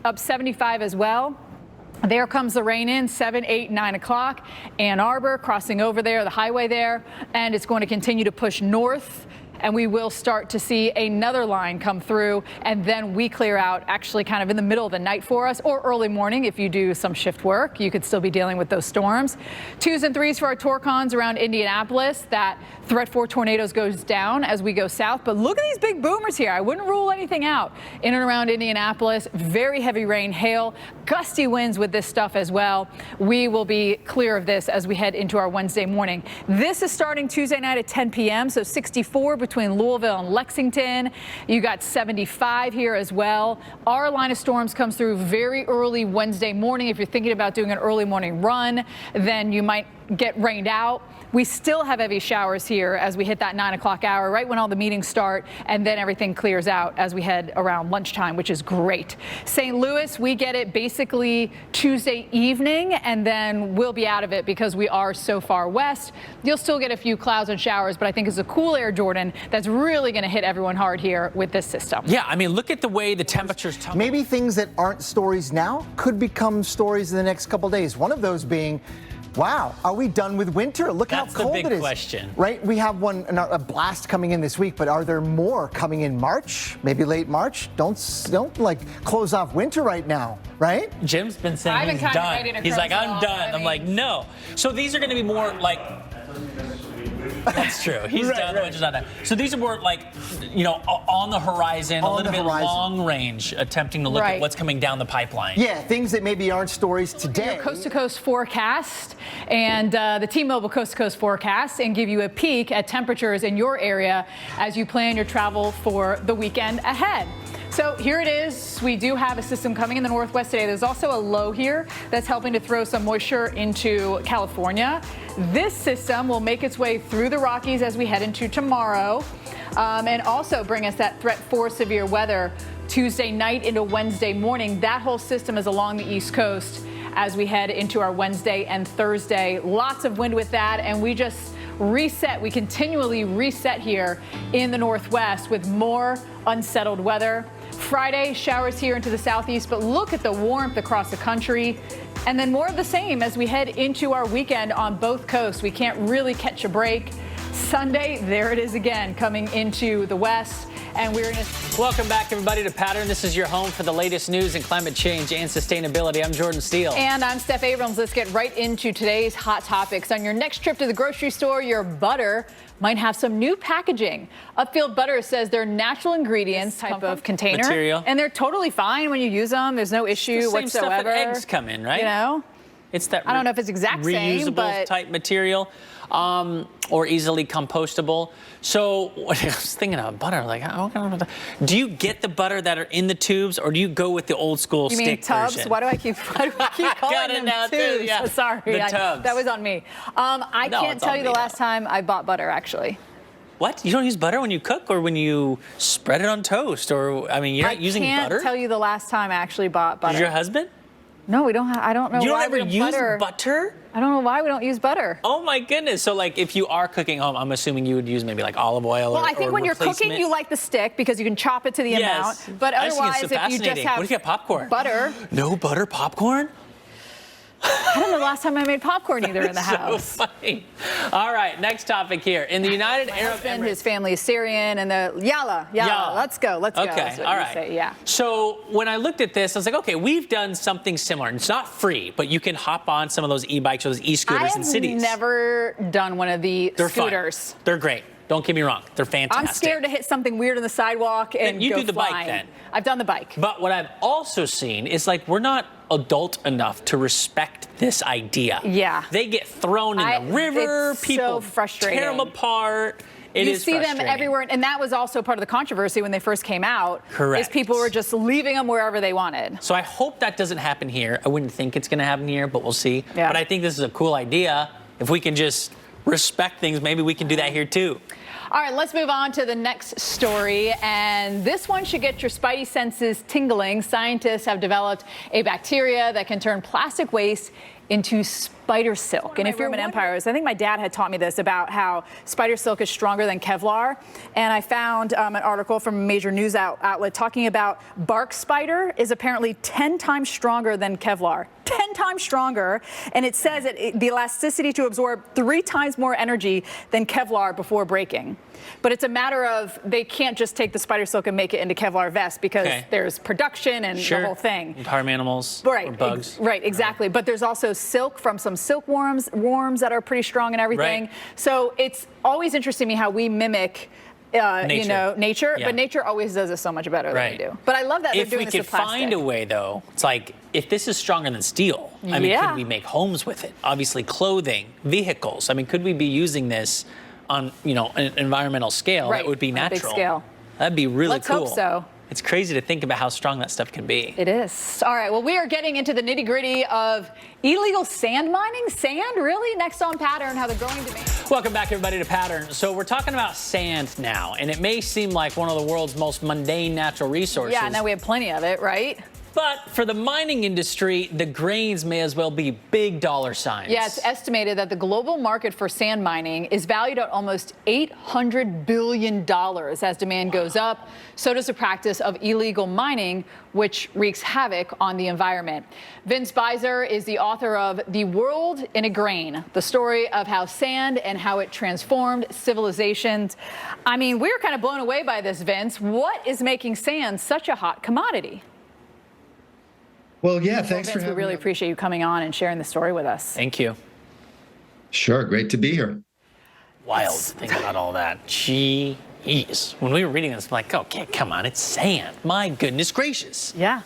up 75 as well. There comes the rain in 7, 8, 9 o'clock. Ann Arbor crossing over there, the highway there, and it's going to continue to push north. And we will start to see another line come through, and then we clear out actually kind of in the middle of the night for us, or early morning if you do some shift work. You could still be dealing with those storms. 2s and 3s for our Torcons around Indianapolis. That threat for tornadoes goes down as we go south. But look at these big boomers here. I wouldn't rule anything out in and around Indianapolis. Very heavy rain, hail, gusty winds with this stuff as well. We will be clear of this as we head into our Wednesday morning. This is starting Tuesday night at 10 p.m., so 64 between Louisville and Lexington. You got 75 here as well. Our line of storms comes through very early Wednesday morning. If you're thinking about doing an early morning run, then you might get rained out. We still have heavy showers here as we hit that 9 o'clock hour, right when all the meetings start, and then everything clears out as we head around lunchtime, which is great. St. Louis, we get it basically Tuesday evening, and then we'll be out of it because we are so far west. You'll still get a few clouds and showers, but I think it's a cool air, Jordan, that's really going to hit everyone hard here with this system. Yeah, I mean, look at the way the temperatures tumble. Maybe things that aren't stories now could become stories in the next couple days. One of those being, wow, are we done with winter? Look how cold it is. That's the big question. Right? We have a blast coming in this week, but are there more coming in March? Maybe late March? Don't like close off winter right now, right? Jim's been saying he's done. He's like, I'm done. I'm like, no. So these are going to be more like... That's true. He's done. Right. Not done. So these are more like, you know, on the horizon, a little bit long range, attempting to look at what's coming down the pipeline. Yeah, things that maybe aren't stories today. Coast to coast forecast and the T-Mobile coast to coast forecast, and give you a peek at temperatures in your area as you plan your travel for the weekend ahead. So here it is. We do have a system coming in the northwest today. There's also a low here that's helping to throw some moisture into California. This system will make its way through the Rockies as we head into tomorrow, and also bring us that threat for severe weather Tuesday night into Wednesday morning. That whole system is along the East Coast as we head into our Wednesday and Thursday. Lots of wind with that, and we just reset. We continually reset here in the Northwest with more unsettled weather. Friday, showers here into the southeast, but look at the warmth across the country. And then more of the same as we head into our weekend on both coasts. We can't really catch a break. Sunday, there it is again, coming into the west. And we're going to... Welcome back, everybody, to Pattern. This is your home for the latest news in climate change and sustainability. I'm Jordan Steele. And I'm Steph Abrams. Let's get right into today's hot topics. On your next trip to the grocery store, your butter might have some new packaging. Upfield Butter says they're natural ingredients type of container. Material. And they're totally fine when you use them. There's no issue whatsoever. Stuff that eggs come in, right? You know? It's that I don't know if it's exact same, but type material, or easily compostable. So I was thinking of butter. Like, do you get the butter that are in the tubes, or do you go with the old school stick version? You mean tubs? Why do I keep calling them tubes? Yeah. Sorry, the tubs. That was on me. I can't tell you the last time I bought butter, actually. What? You don't use butter when you cook, or when you spread it on toast, or you're not using butter? I can't tell you the last time I actually bought butter. Is your husband? No, we don't have. I don't know why we don't use butter. I don't know why we don't use butter. Oh my goodness! So like, if you are cooking home, I'm assuming you would use maybe like olive oil. Well, I think when you're cooking, you like the stick because you can chop it to the amount. But otherwise, if you just have what if you have popcorn? Butter. No butter popcorn. I don't know the last time I made popcorn either in the house. So funny. All right, next topic here. In the United Arab Emirates. His family is Syrian, and the Yalla. Let's go. Okay, all right. Say, yeah. So when I looked at this, I was like, okay, we've done something similar. It's not free, but you can hop on some of those e-bikes or those e-scooters in cities. I've never done one of the scooters. Fun. They're great. Don't get me wrong. They're fantastic. I'm scared to hit something weird on the sidewalk and you go do the flying. bike then. I've done the bike. But what I've also seen is like we're not adult enough to respect this idea. Yeah. They get thrown in the river. It's people so frustrating. tear them apart. You see them everywhere, and that was also part of the controversy when they first came out. Correct. Is people were just leaving them wherever they wanted. So I hope that doesn't happen here. I wouldn't think it's going to happen here, but we'll see. Yeah. But I think this is a cool idea. If we can just respect things, maybe we can do that here too. All right, let's move on to the next story. And this one should get your spidey senses tingling. Scientists have developed a bacteria that can turn plastic waste into spider silk. And if you're in empires, I think my dad had taught me this about how spider silk is stronger than Kevlar. And I found an article from a major news outlet talking about bark spider is apparently 10 times stronger than Kevlar. 10 times stronger, and it says the elasticity to absorb 3 times more energy than Kevlar before breaking. But it's a matter of they can't just take the spider silk and make it into Kevlar vest because there's production and the whole thing. Harm animals, right? Or bugs. Right, exactly. But there's also silk from some silkworms that are pretty strong and everything. Right. So it's always interesting to me how we mimic nature, but nature always does it so much better than we do. But I love that they're doing this with plastic. If we could find a way, though, it's like, if this is stronger than steel, I mean, could we make homes with it? Obviously, clothing, vehicles. I mean, could we be using this on, an environmental scale that would be natural? Big scale. That'd be really cool. Let's hope so. It's crazy to think about how strong that stuff can be. It is. All right, well, we are getting into the nitty-gritty of illegal sand mining. Sand, really? Next on Pattern, how the growing demand. Welcome back, everybody, to Pattern. So we're talking about sand now, and it may seem like one of the world's most mundane natural resources. Yeah, now we have plenty of it, right? But for the mining industry, the grains may as well be big dollar signs. Yeah, it's estimated that the global market for sand mining is valued at almost $800 billion as demand goes up. So does the practice of illegal mining, which wreaks havoc on the environment. Vince Beiser is the author of The World in a Grain, the story of how sand and how it transformed civilizations. I mean, we're kind of blown away by this, Vince. What is making sand such a hot commodity? Well, yeah, thanks for Vince, having we really appreciate you coming on and sharing the story with us. Thank you. Sure, great to be here. Wild to think about all that. Jeez. When we were reading this, I'm like, okay, come on, it's sand. My goodness gracious. Yeah.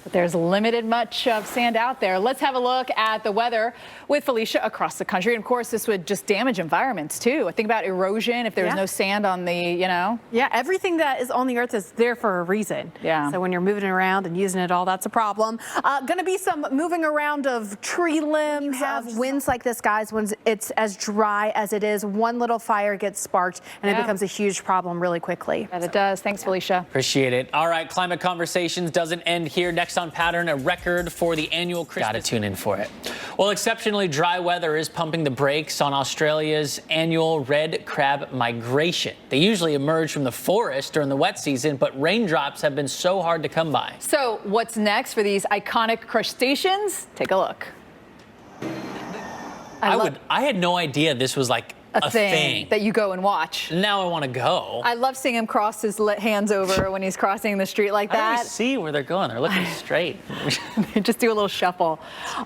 But there's limited much of sand out there. Let's have a look at the weather with Felicia across the country. And of course, this would just damage environments too. Think about erosion if there's no sand on the, Yeah, everything that is on the earth is there for a reason. Yeah. So when you're moving it around and using it all, that's a problem. Going to be some moving around of tree limbs. Have winds like this, guys, when it's as dry as it is. One little fire gets sparked and it becomes a huge problem really quickly. It does. Thanks, Felicia. Appreciate it. All right, Climate Conversations doesn't end here. Next on Pattern, a record for the annual Christmas. Gotta tune in for it. Well, exceptionally dry weather is pumping the brakes on Australia's annual red crab migration. They usually emerge from the forest during the wet season, but raindrops have been so hard to come by. So what's next for these iconic crustaceans? Take a look. I had no idea this was like a thing that you go and watch. Now I want to go. I love seeing him cross his hands over when he's crossing the street like I that. don't see where they're going. They're looking straight. Just do a little shuffle.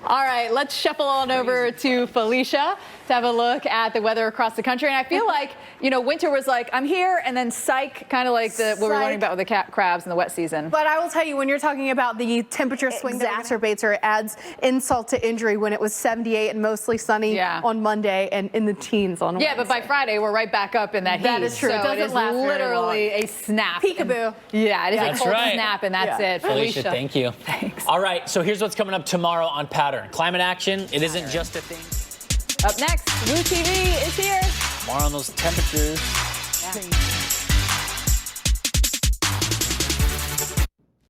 All right, let's shuffle on over to Felicia to have a look at the weather across the country. And I feel like, winter was like, I'm here, and then psych, kind of like what we're learning about with the crabs in the wet season. But I will tell you, when you're talking about the temperature swing that exacerbates or it adds insult to injury when it was 78 and mostly sunny on Monday and in the teens on Wednesday. Yeah, but by Friday, we're right back up in that heat. That is true. So it doesn't last literally a snap. Peekaboo. Yeah, it is a cold right. snap, and that's it. Felicia, thank you. Thanks. All right, so here's what's coming up tomorrow on Pattern. Climate action, it isn't just a thing. Up next, Blue TV is here. More on those temperatures. Yeah.